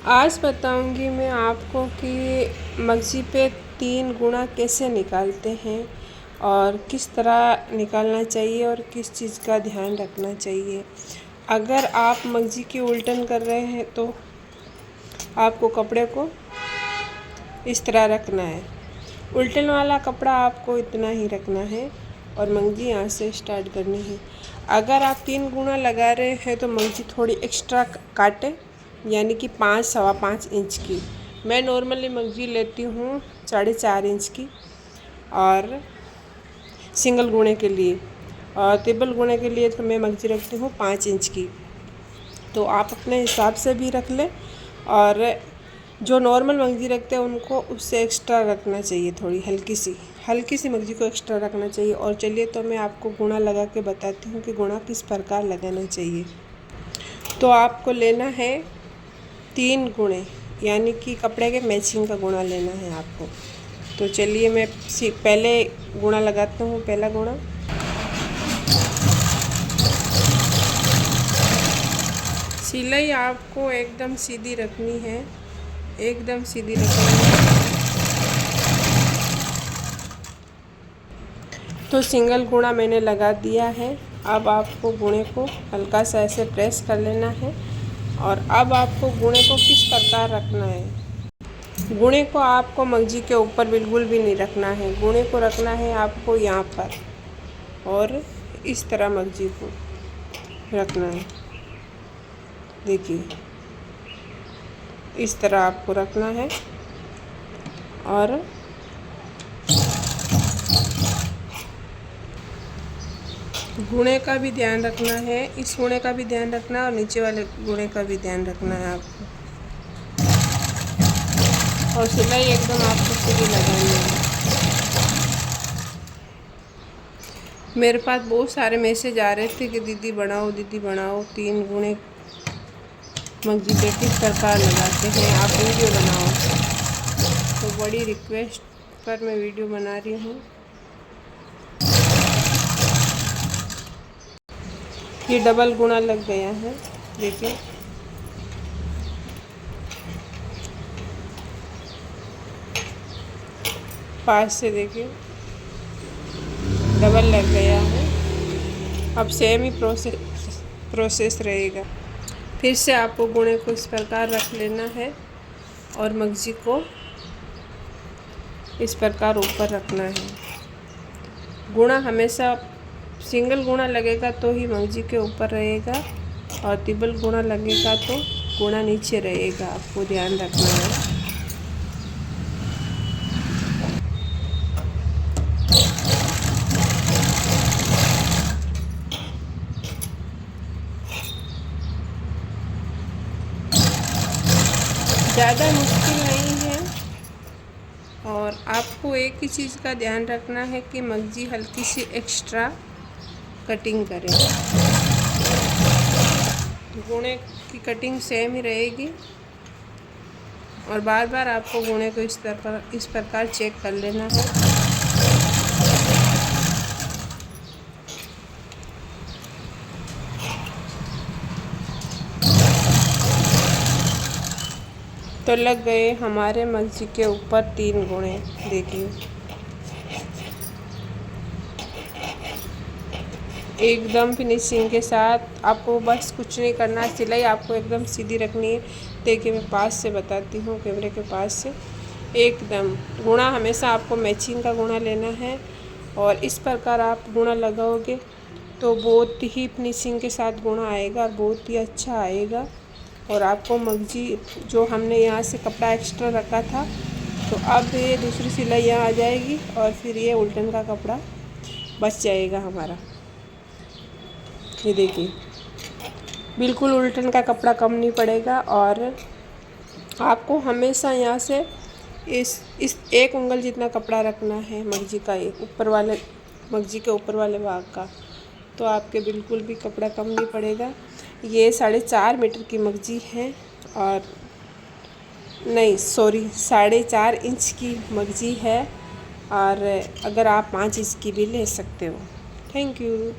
आज बताऊंगी मैं आपको कि मगजी पे 3 गुणा कैसे निकालते हैं और किस तरह निकालना चाहिए और किस चीज़ का ध्यान रखना चाहिए। अगर आप मगजी की उल्टन कर रहे हैं तो आपको कपड़े को इस तरह रखना है। उल्टन वाला कपड़ा आपको इतना ही रखना है और मगजी यहाँ से स्टार्ट करनी है। अगर आप 3 गुणा लगा रहे हैं तो मगजी थोड़ी एक्स्ट्रा काटें, यानी कि 5-5.25 इंच की। मैं नॉर्मली मगजी लेती हूँ 4.5 इंच की और सिंगल गुणे के लिए, और ट्रिपल गुणे के लिए तो मैं मगजी रखती हूँ 5 इंच की। तो आप अपने हिसाब से भी रख लें, और जो नॉर्मल मगजी रखते हैं उनको उससे एक्स्ट्रा रखना चाहिए, थोड़ी हल्की सी मगजी को एक्स्ट्रा रखना चाहिए। और चलिए तो मैं आपको गुणा लगा के बताती हूँ कि गुणा किस प्रकार लगाना चाहिए। तो आपको लेना है 3 गुणे, यानी कि कपड़े के मैचिंग का गुणा लेना है आपको। तो चलिए मैं पहले गुणा लगाता हूँ। पहला गुणा, सिलाई आपको एकदम सीधी रखनी है, एकदम सीधी रखनी है। तो सिंगल गुणा मैंने लगा दिया है। अब आपको गुणे को हल्का सा ऐसे प्रेस कर लेना है, और अब आपको गुणे को किस प्रकार रखना है। गुणे को आपको मगजी के ऊपर बिल्कुल भी नहीं रखना है। गुणे को रखना है आपको यहाँ पर, और इस तरह मगजी को रखना है। देखिए इस तरह आपको रखना है, और गुणे का भी ध्यान रखना है, इस गुणे का भी ध्यान रखना है, और नीचे वाले गुणे का भी ध्यान रखना है आपको। और सिलाई एकदम आपको सीधी लगानी है। मेरे पास बहुत सारे मैसेज आ रहे थे कि दीदी बनाओ 3 गुणे मगजी पे किस प्रकार लगाते हैं, आप वीडियो बनाओ। तो बड़ी रिक्वेस्ट पर मैं वीडियो बना रही हूँ। ये डबल गुणा लग गया है, देखिए। पास से देखिए डबल लग गया है। अब सेम ही प्रोसेस रहेगा। फिर से आपको गुणे को इस प्रकार रख लेना है, और मगजी को इस प्रकार ऊपर रखना है। गुणा हमेशा सिंगल गुणा लगेगा तो ही मगजी के ऊपर रहेगा, और ट्रिपल गुणा लगेगा तो गुणा नीचे रहेगा। आपको ध्यान रखना है। ज़्यादा मुश्किल नहीं है, और आपको एक ही चीज़ का ध्यान रखना है कि मगजी हल्की सी एक्स्ट्रा कटिंग करें। गुणे की कटिंग सेम ही रहेगी, और बार बार आपको गुणे को इस प्रकार चेक कर लेना है। तो लग गए हमारे मगजी के ऊपर 3 गुणे। देखिए एकदम फिनिशिंग के साथ। आपको बस कुछ नहीं करना, सिलाई आपको एकदम सीधी रखनी है। देखिए मैं पास से बताती हूँ, कैमरे के पास से। एकदम गुणा हमेशा आपको मैचिंग का गुणा लेना है, और इस प्रकार आप गुणा लगाओगे तो बहुत ही फिनिशिंग के साथ गुणा आएगा, बहुत ही अच्छा आएगा। और आपको मगजी जो हमने यहाँ से कपड़ा एक्स्ट्रा रखा था, तो अब ये दूसरी सिलाई यहाँ आ जाएगी, और फिर ये उल्टन का कपड़ा बच जाएगा हमारा। ये देखिए बिल्कुल उल्टन का कपड़ा कम नहीं पड़ेगा। और आपको हमेशा यहाँ से इस 1 उंगल जितना कपड़ा रखना है मगजी का, ऊपर वाले मगजी के ऊपर वाले भाग का। तो आपके बिल्कुल भी कपड़ा कम नहीं पड़ेगा। ये 4.5 मीटर की मगजी है, और नहीं सॉरी 4.5 इंच की मगजी है, और अगर आप 5 इंच की भी ले सकते हो। Thank you.